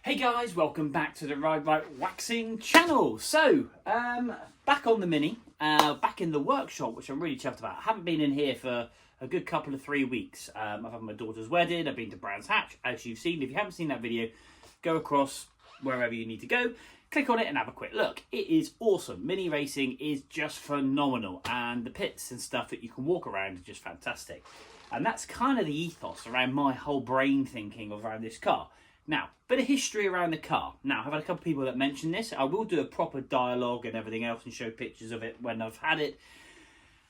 Hey guys, welcome back to the Ride Right Waxing channel. So, back on the Mini, back in the workshop, which I'm really chuffed about. I haven't been in here for a good couple of 3 weeks. I've had my daughter's wedding, I've been to Brands Hatch, as you've seen. If you haven't seen that video, go across wherever you need to go, click on it and have a quick look. It is awesome. Mini racing is just phenomenal, and the pits and stuff that you can walk around are just fantastic. And that's kind of the ethos around my whole brain thinking around this car. Now, bit of history around the car. Now, I've had a couple of people that mention this. I will do a proper dialogue and everything else and show pictures of it when I've had it.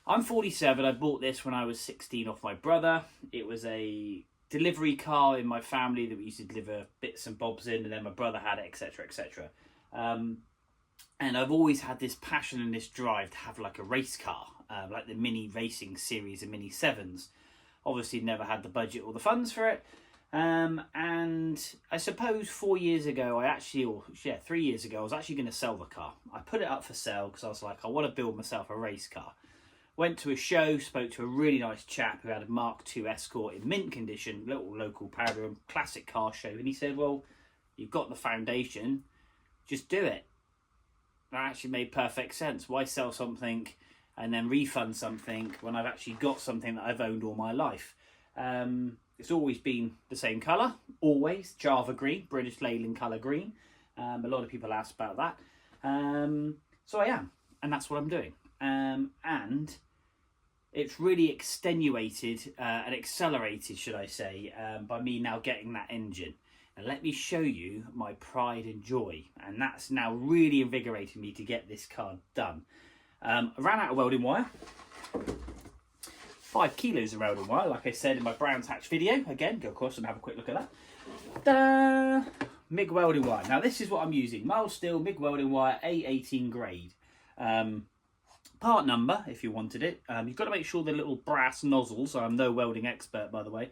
I'm 47. I bought this when I was 16 off my brother. It was a delivery car in my family that we used to deliver bits and bobs in, and then my brother had it, etc., etc. And I've always had this passion and this drive to have like a race car, like the Mini Racing series and Mini 7s. Obviously, never had the budget or the funds for it. And I suppose 4 years ago, 3 years ago, I was actually going to sell the car. I put it up for sale because I was like, I want to build myself a race car. Went to a show, spoke to a really nice chap who had a Mark II Escort in mint condition, little local powder room, classic car show. And he said, well, you've got the foundation, just do it. That actually made perfect sense. Why sell something and then refund something when I've actually got something that I've owned all my life? It's always been the same colour, always, Java green, British Leyland colour green. A lot of people ask about that. So I am, and that's what I'm doing. And it's really extenuated and accelerated, should I say, by me now getting that engine. And let me show you my pride and joy. And that's now really invigorating me to get this car done. I ran out of welding wire. 5 kilos of welding wire, like I said in my Brands Hatch video. Again, go across and have a quick look at that. Ta-da! MIG welding wire. Now this is what I'm using. Mild steel MIG welding wire, A18 grade. Part number, if you wanted it. You've got to make sure the little brass nozzles, I'm no welding expert by the way,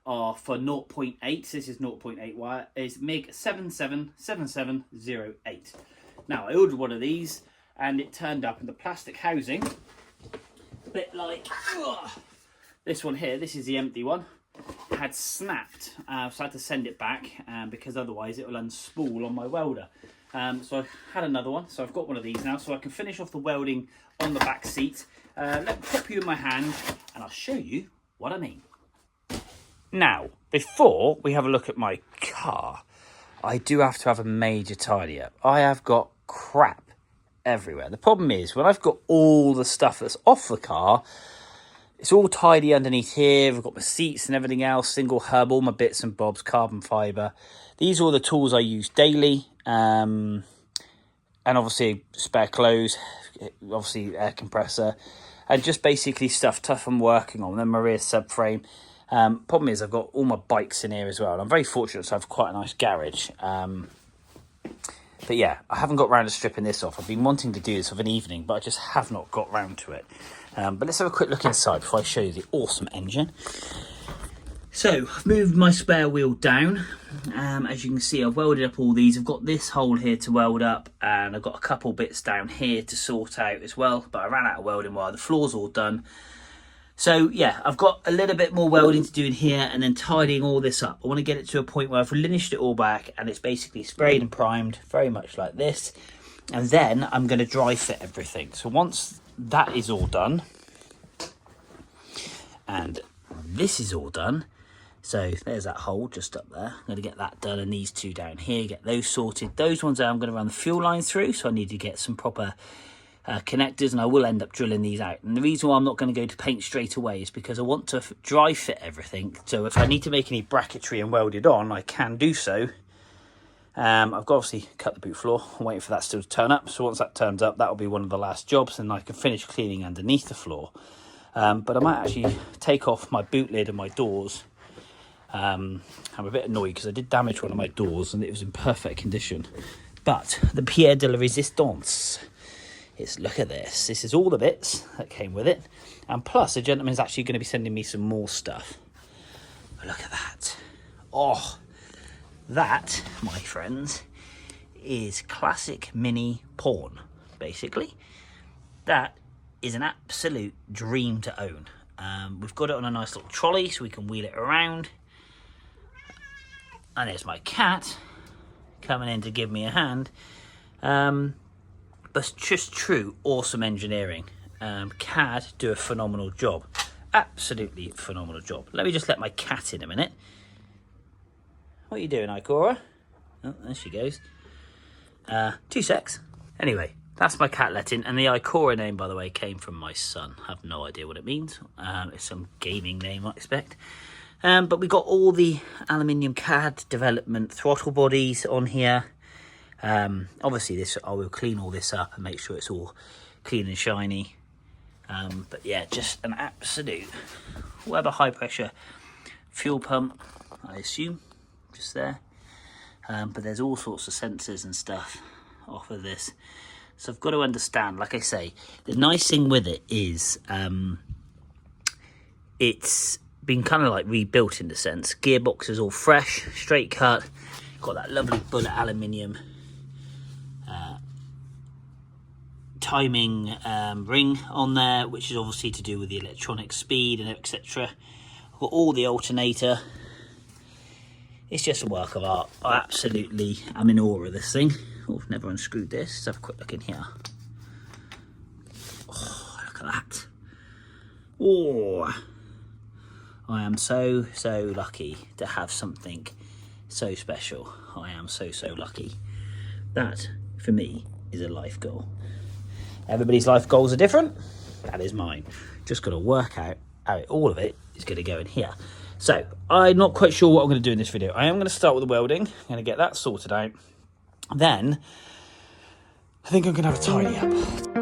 are for 0.8. This is 0.8 wire. Is MIG 777708. Now I ordered one of these and it turned up in the plastic housing. A bit like this one here. This is the empty one. It had snapped, so I had to send it back because otherwise it will unspool on my welder. So I had another one, so I've got one of these now, so I can finish off the welding on the back seat. Let me pop you in my hand and I'll show you what I mean. Now, before we have a look at my car, I do have to have a major tidy up. I have got crap everywhere. The problem is when I've got all the stuff that's off the car, it's all tidy underneath here. I've got my seats and everything else, single hub, all my bits and bobs, carbon fibre. These are all the tools I use daily, and obviously spare clothes, obviously air compressor, and just basically stuff tough I'm working on. Then my rear subframe. Problem is I've got all my bikes in here as well, and I'm very fortunate to have quite a nice garage. But yeah, I haven't got round to stripping this off. I've been wanting to do this of an evening, but I just have not got round to it. But let's have a quick look inside before I show you the awesome engine. So, I've moved my spare wheel down. As you can see, I've welded up all these. I've got this hole here to weld up, and I've got a couple bits down here to sort out as well. But I ran out of welding wire. The floor's all done. So yeah, I've got a little bit more welding to do in here and then tidying all this up. I want to get it to a point where I've linished it all back and it's basically sprayed and primed, very much like this. And then I'm going to dry fit everything. So once that is all done, and this is all done, so there's that hole just up there. I'm going to get that done and these two down here, get those sorted. Those ones I'm going to run the fuel line through, so I need to get some proper connectors, and I will end up drilling these out. And the reason why I'm not going to go to paint straight away is because I want to dry fit everything, so if I need to make any bracketry and weld it on, I can do so. I've got obviously cut the boot floor. I'm waiting for that still to turn up, so once that turns up, that will be one of the last jobs and I can finish cleaning underneath the floor. But I might actually take off my boot lid and my doors. I'm a bit annoyed because I did damage one of my doors and it was in perfect condition, but the pièce de la résistance is, look at this. This is all the bits that came with it. And plus, the gentleman's actually going to be sending me some more stuff. But look at that. Oh, that, my friends, is classic Mini porn, basically. That is an absolute dream to own. We've got it on a nice little trolley so we can wheel it around. And there's my cat. coming in to give me a hand. But just true awesome engineering. KAD do a phenomenal job, absolutely phenomenal job. Let me just let my cat in a minute. What are you doing, Ikora? Oh, there she goes. 2 secs. Anyway, that's my cat let in, and the Ikora name, by the way, came from my son. I have no idea what it means. It's some gaming name, I expect. But we got all the aluminium KAD development throttle bodies on here. Obviously I will clean all this up and make sure it's all clean and shiny. But yeah, just an absolute Weber high pressure fuel pump, I assume, just there. But there's all sorts of sensors and stuff off of this. So I've got to understand, like I say, the nice thing with it is it's been kind of like rebuilt in the sense. Gearbox is all fresh, straight cut, got that lovely bullet aluminium timing ring on there, which is obviously to do with the electronic speed and etc. Got all the alternator. It's just a work of art. I'm in awe of this thing. Oh, I've never unscrewed this. Let's have a quick look in here. Oh, look at that. Oh, I am so lucky to have something so special. I am so lucky. That, for me, is a life goal. Everybody's life goals are different. That is mine. Just got to work out how all of it is going to go in here. So, I'm not quite sure what I'm going to do in this video. I am going to start with the welding. I'm going to get that sorted out. Then, I think I'm going to have a tidy up.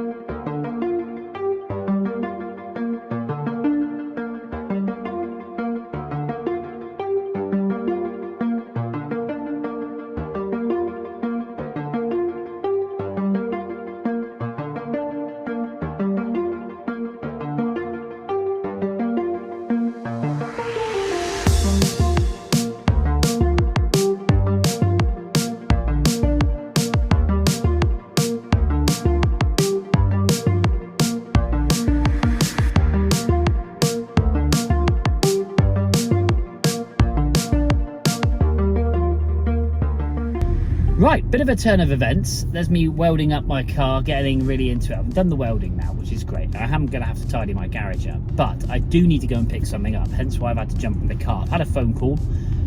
Right, bit of a turn of events. There's me welding up my car, getting really into it. I've done the welding now, which is great. I am going to have to tidy my garage up, but I do need to go and pick something up, hence why I've had to jump in the car. I've had a phone call,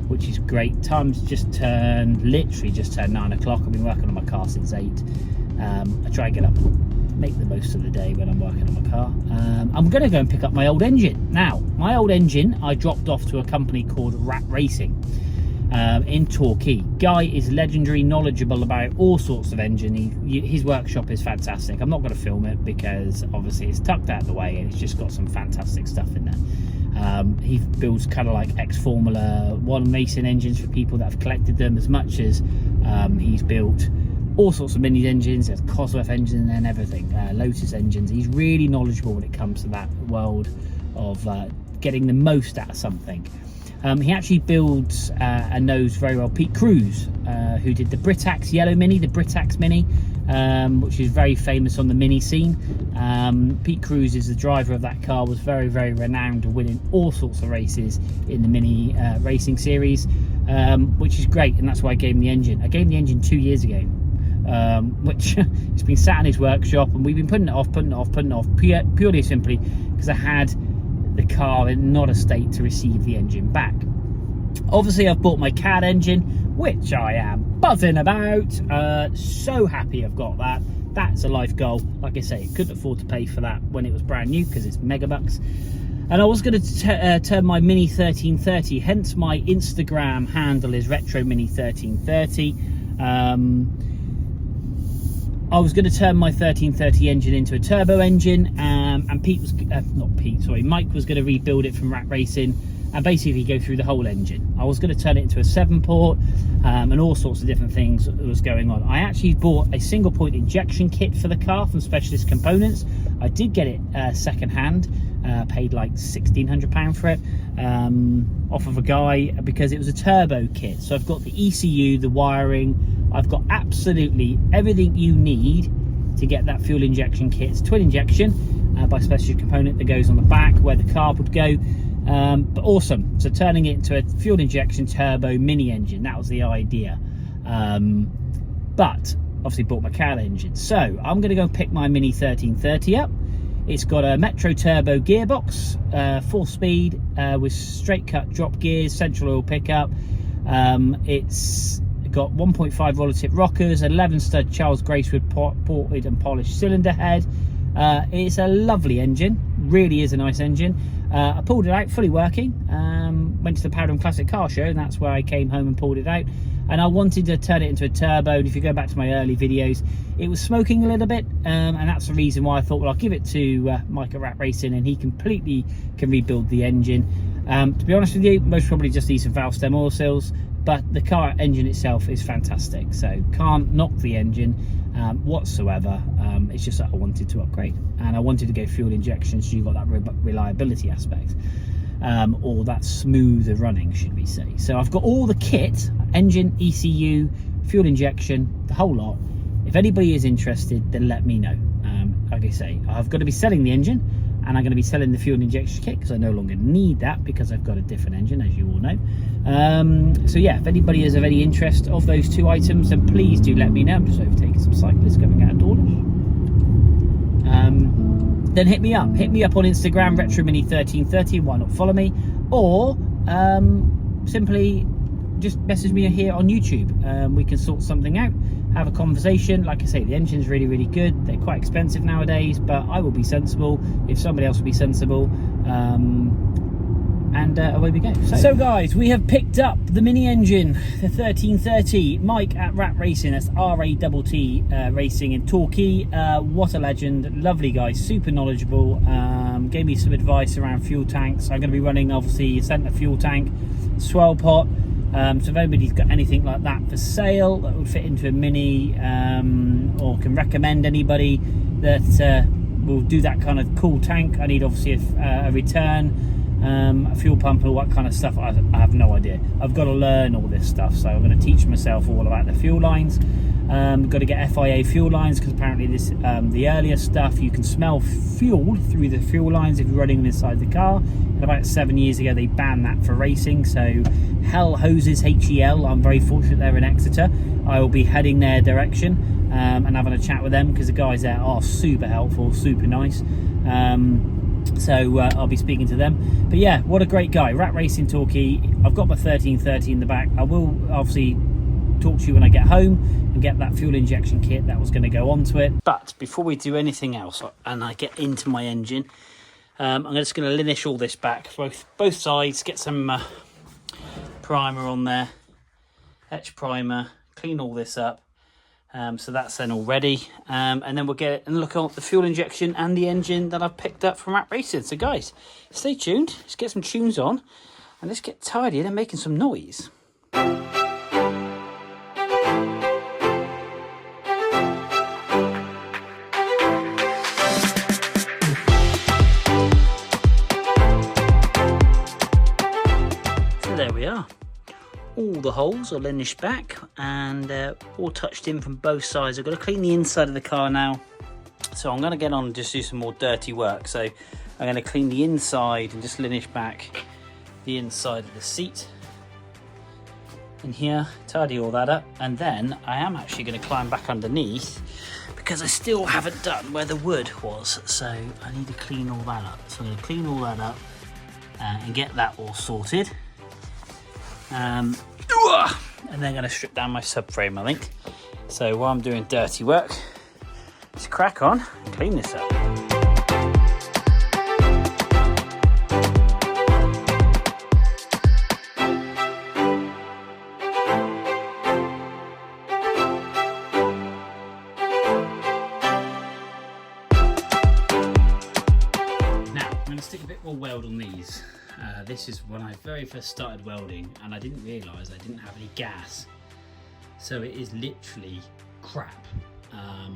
which is great. Time's literally just turned 9 o'clock. I've been working on my car since 8. I try and get up, make the most of the day when I'm working on my car. I'm going to go and pick up my old engine. Now, my old engine, I dropped off to a company called Rat Racing. In Torquay. Guy is legendary, knowledgeable about all sorts of engine. His workshop is fantastic. I'm not going to film it because obviously it's tucked out of the way and it's just got some fantastic stuff in there. He builds kind of like ex-Formula 1 racing engines for people that have collected them, as much as he's built all sorts of mini engines. There's Cosworth engines and everything, Lotus engines. He's really knowledgeable when it comes to that world of getting the most out of something. He actually builds and knows very well Pete Cruz, who did the Britax Yellow Mini, the Britax Mini, which is very famous on the mini scene. Pete Cruz is the driver of that car, was very renowned, winning all sorts of races in the mini racing series, which is great, and that's why I gave him the engine. I gave him the engine 2 years ago, which it's been sat in his workshop, and we've been putting it off purely simply because I had the car in not a state to receive the engine back. Obviously I've bought my KAD engine, which I am buzzing about. So happy I've got that. That's a life goal. Like I say, couldn't afford to pay for that when it was brand new because it's megabucks. And I was going to turn my Mini 1330, hence my Instagram handle is Retro Mini 1330. I was going to turn my 1330 engine into a turbo engine, and Mike was going to rebuild it from Rat Racing and basically go through the whole engine. I was going to turn it into a 7-port, and all sorts of different things that was going on. I actually bought a single point injection kit for the car from Specialist Components. I did get it second hand, paid like £1,600 for it, off of a guy, because it was a turbo kit. So I've got the ECU, the wiring, I've got absolutely everything you need to get that fuel injection kit. It's twin injection by Specialist Component that goes on the back where the carb would go, but awesome. So turning it into a fuel injection turbo mini engine, that was the idea. But obviously bought my KAD engine. So I'm going to go pick my Mini 1330 up. It's got a Metro Turbo gearbox, 4-speed with straight cut drop gears, central oil pickup. It's got 1.5 roller tip rockers, 11 stud Charles Gracewood ported and polished cylinder head. It's a lovely engine, really is a nice engine. I pulled it out fully working, went to the Powderham Classic Car Show, and that's where I came home and pulled it out. And I wanted to turn it into a turbo, and if you go back to my early videos, it was smoking a little bit, and that's the reason why I thought, well, I'll give it to Mike at Rat Racing, and he completely can rebuild the engine. To be honest with you, most probably just need some valve stem oil seals, but the car engine itself is fantastic, so can't knock the engine whatsoever. It's just that I wanted to upgrade, and I wanted to go fuel injection, so you've got that reliability aspect, or that smoother running, should we say. So I've got all the kit, engine, ECU, fuel injection, the whole lot. If anybody is interested, then let me know. Like I say, I've got to be selling the engine, and I'm going to be selling the fuel injection kit because I no longer need that because I've got a different engine, as you all know. So yeah, if anybody is of any interest of those two items, then please do let me know. I'm just overtaking some cyclists going out of Dawlish. Then hit me up on Instagram, RetroMini1330. Why not follow me, or simply just message me here on YouTube. We can sort something out, have a conversation. Like I say, the engine's really, really good. They're quite expensive nowadays, but I will be sensible if somebody else will be sensible. And away we go. So guys, we have picked up the Mini engine, the 1330. Mike at Rat Racing, that's R-A-T-T Racing in Torquay. What a legend, lovely guy, super knowledgeable. Gave me some advice around fuel tanks. I'm going to be running obviously a centre fuel tank, swell pot. So if anybody's got anything like that for sale that would fit into a Mini, or can recommend anybody that will do that kind of cool tank, I need obviously a return, a fuel pump and all that kind of stuff. I have no idea. I've got to learn all this stuff, so I'm going to teach myself all about the fuel lines. Got to get FIA fuel lines, because apparently this the earlier stuff, you can smell fuel through the fuel lines if you're running them inside the car. And about 7 years ago they banned that for racing. So Hell Hoses, HEL, I'm very fortunate they're in Exeter. I will be heading their direction and having a chat with them, because the guys there are super helpful, super nice. So I'll be speaking to them. But yeah, what a great guy. Rat Racing Torquay. I've got my 1330 in the back. I will obviously talk to you when I get home and get that fuel injection kit that was going to go onto it. But before we do anything else and I get into my engine, I'm just going to linish all this back, both sides, get some primer on there, etch primer, clean all this up. So that's then all ready, and then we'll get and look at the fuel injection and the engine that I've picked up from Rat Racing. So guys, stay tuned, let's get some tunes on and let's get tidying and making some noise. So there we are. All the holes are linished back and all touched in from both sides. I've got to clean the inside of the car now, so I'm going to get on and just do some more dirty work. So I'm going to clean the inside and just linish back the inside of the seat in here, tidy all that up, and then I am actually going to climb back underneath because I still haven't done where the wood was, so I need to clean all that up. So I'm going to clean all that up and get that all sorted. And then I'm going to strip down my subframe, I think. So while I'm doing dirty work, let's crack on and clean this up. Now I'm going to stick a bit more weld on these. This is when I very first started welding, and I didn't realise I didn't have any gas, so it is literally crap. I'm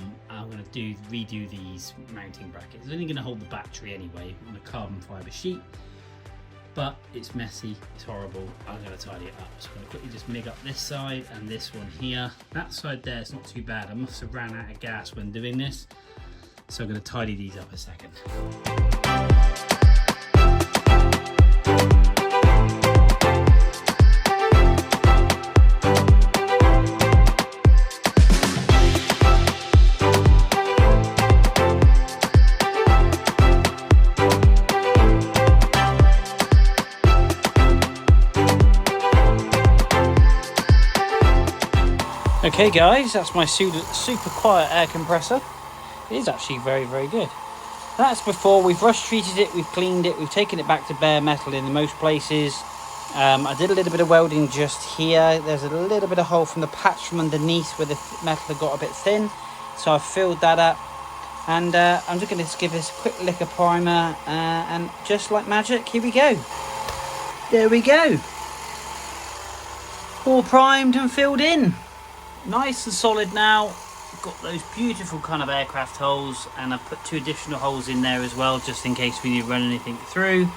going to redo these mounting brackets. It's only going to hold the battery anyway on a carbon fibre sheet, but it's messy, it's horrible. I'm going to tidy it up. So I'm going to quickly just MIG up this side and this one here. That side there is not too bad. I must have ran out of gas when doing this, so I'm going to tidy these up a second. Okay guys, that's my super quiet air compressor. It is actually very, very good. That's before we've rust treated it, we've cleaned it, we've taken it back to bare metal in most places. I did a little bit of welding just here. There's a little bit of hole from the patch from underneath where the metal had got a bit thin. So I've filled that up. And I'm just going to give this a quick lick of primer. And just like magic, here we go. There we go. All primed and filled in. Nice and solid now. Got those beautiful kind of aircraft holes, and I've put 2 additional holes in there as well, just in case we need to run anything through.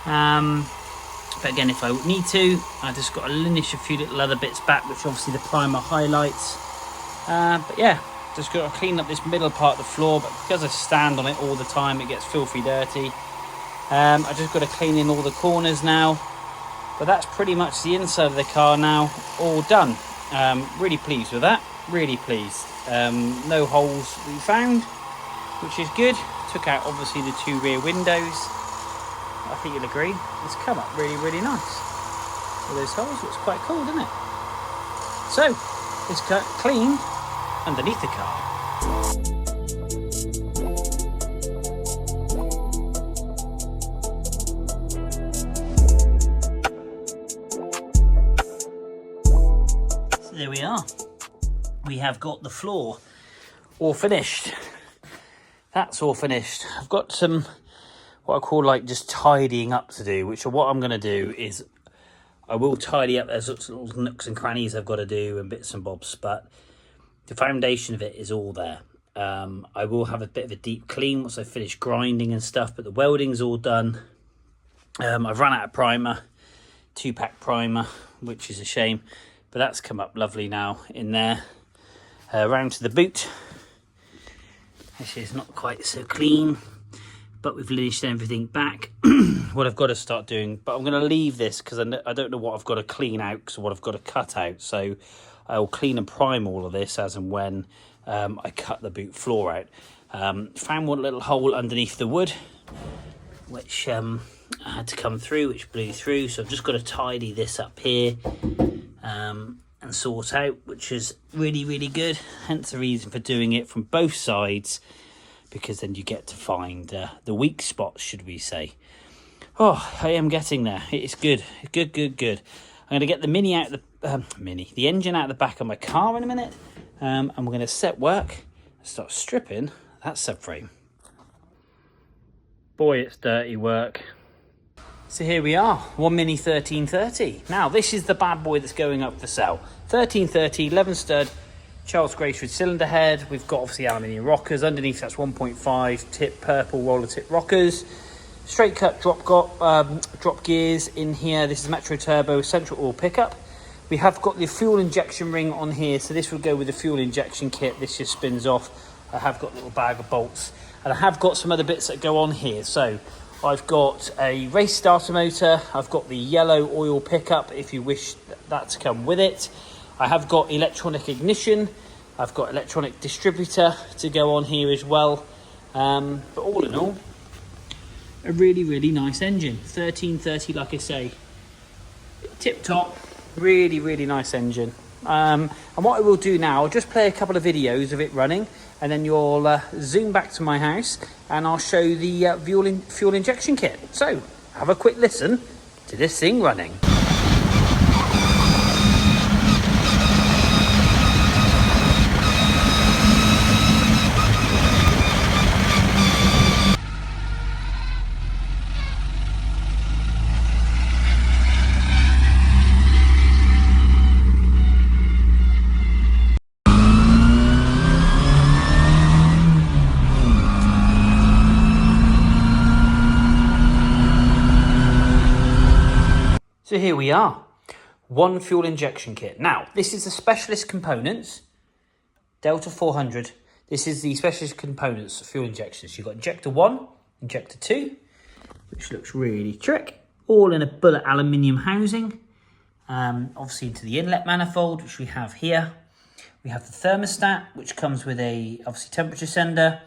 But again, if I need to, I just got to linish a few little other bits back, which obviously the primer highlights. But yeah, just got to clean up this middle part of the floor, but because I stand on it all the time, it gets filthy dirty. I just got to clean in all the corners now. But that's pretty much the inside of the car now, all done. Really pleased with that, really pleased. No holes we found, which is good. Took out obviously the 2 rear windows. I think you'll agree, it's come up really, really nice. With those holes, looks quite cool, doesn't it? So, it's cleaned underneath the car. So there we are. We have got the floor all finished. That's all finished. I've got some what I call like just tidying up to do, which what I'm going to do is I will tidy up. There's little nooks and crannies I've got to do and bits and bobs, but the foundation of it is all there. I will have a bit of a deep clean once I finish grinding and stuff, but the welding's all done. I've run out of primer, 2-pack primer, which is a shame, but that's come up lovely now in there. Round to the boot. Actually, it's not quite so clean, but we've linished everything back. What I've got to start doing, but I'm going to leave this because I don't know what I've got to clean out, because what I've got to cut out. So I'll clean and prime all of this as and when I cut the boot floor out. Found one little hole underneath the wood, which I had to come through, which blew through. So I've just got to tidy this up here and sort out, which is really, really good. Hence the reason for doing it from both sides, because then you get to find the weak spots, should we say. Oh, I am getting there. It's good. Good. I'm going to get the Mini out the engine out the back of my car in a minute. And we're going to set work and start stripping that subframe. Boy, it's dirty work. So here we are, one Mini 1330. Now, this is the bad boy that's going up for sale. 1330, 11 stud, Charles Gracewood cylinder head. We've got obviously aluminium rockers. Underneath that's 1.5 tip purple roller tip rockers. Straight cut drop gears in here. This is Metro Turbo central oil pickup. We have got the fuel injection ring on here, so this will go with the fuel injection kit. This just spins off. I have got a little bag of bolts, and I have got some other bits that go on here. So I've got a race starter motor. I've got the yellow oil pickup if you wish that to come with it. I have got electronic ignition. I've got electronic distributor to go on here as well. But all in all, a really, really nice engine. 1330, like I say, tip top, really, really nice engine. And what I will do now, I'll just play a couple of videos of it running, and then you'll zoom back to my house and I'll show the fuel injection kit. So have a quick listen to this thing running. So here we are, one fuel injection kit. Now, this is the specialist components, Delta 400. This is the specialist components of fuel injections. You've got injector 1, injector 2, which looks really trick, all in a bullet aluminium housing. Obviously into the inlet manifold, which we have here. We have the thermostat, which comes with a obviously temperature sender.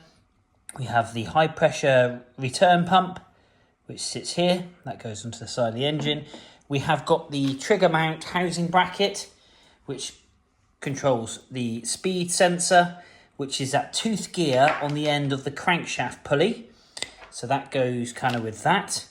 We have the high pressure return pump, which sits here. That goes onto the side of the engine. We have got the trigger mount housing bracket, which controls the speed sensor, which is that tooth gear on the end of the crankshaft pulley. So that goes kind of with that.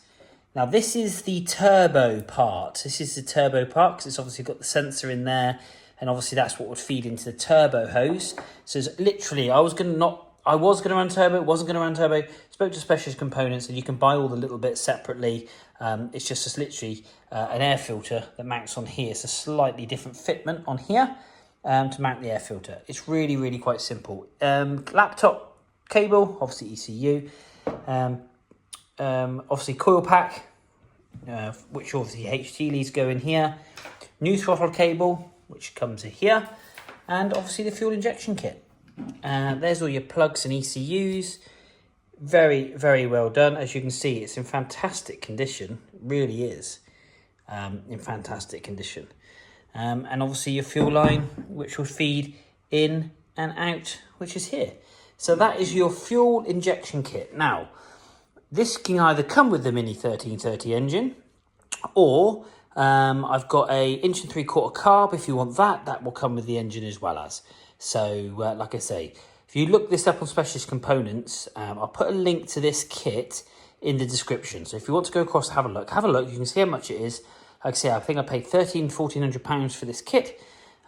Now this is the turbo part. This is the turbo part because it's obviously got the sensor in there, and obviously that's what would feed into the turbo hose. So it's literally, I was going to run turbo, wasn't going to run turbo. Spoke to Specialist Components, and you can buy all the little bits separately. It's just literally an air filter that mounts on here. It's a slightly different fitment on here to mount the air filter. It's really, really quite simple. Laptop cable, obviously ECU. Obviously coil pack, which obviously HT leads go in here. New throttle cable, which comes in here. And obviously the fuel injection kit. There's all your plugs and ECUs. Very, very well done. As you can see, it's in fantastic condition. It really is in fantastic condition. And obviously your fuel line, which will feed in and out, which is here. So that is your fuel injection kit. Now, this can either come with the Mini 1330 engine, or I've got a 1 3/4 carb. If you want that, that will come with the engine as well as. So, like I say, if you look this up on Specialist Components, I'll put a link to this kit in the description. So if you want to go across and have a look. You can see how much it is. Like I say, I think I paid £1,400 for this kit.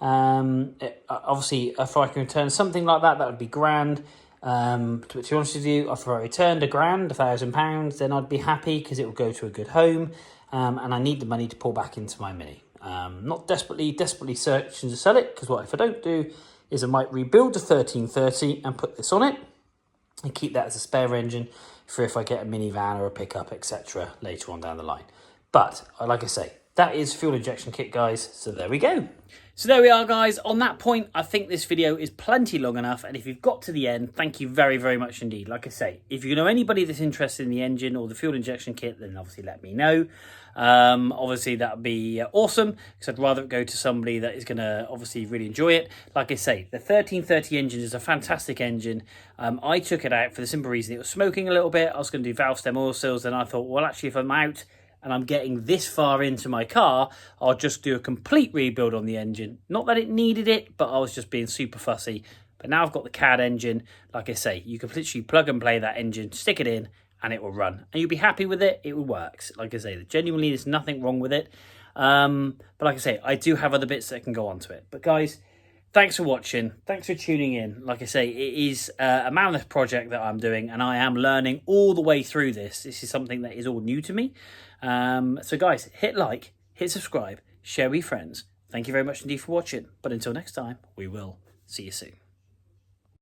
Obviously, if I can return something like that, that would be grand. To be honest with you, if I returned £1,000, then I'd be happy because it will go to a good home. And I need the money to pour back into my Mini. Not desperately searching to sell it, because what if I don't do is I might rebuild the 1330 and put this on it and keep that as a spare engine for if I get a minivan or a pickup, etc. later on down the line. But like I say, that is fuel injection kit, guys. So there we go. So there we are, guys. On that point, I think this video is plenty long enough. And if you've got to the end, thank you very, very much indeed. Like I say, if you know anybody that's interested in the engine or the fuel injection kit, then obviously let me know. Obviously, that would be awesome, because I'd rather go to somebody that is going to obviously really enjoy it. Like I say, the 1330 engine is a fantastic engine. I took it out for the simple reason it was smoking a little bit. I was going to do valve stem oil seals, and I thought, well, actually, if I'm out and I'm getting this far into my car, I'll just do a complete rebuild on the engine. Not that it needed it, but I was just being super fussy. But now I've got the KAD engine. Like I say, you can literally plug and play that engine, stick it in, and it will run. And you'll be happy with it. It works. Like I say, genuinely, there's nothing wrong with it. But like I say, I do have other bits that can go onto it. But guys, thanks for watching. Thanks for tuning in. Like I say, it is a mammoth project that I'm doing, and I am learning all the way through this. This is something that is all new to me. So guys, hit like, hit subscribe, share with your friends. Thank you very much indeed for watching. But until next time, we will see you soon.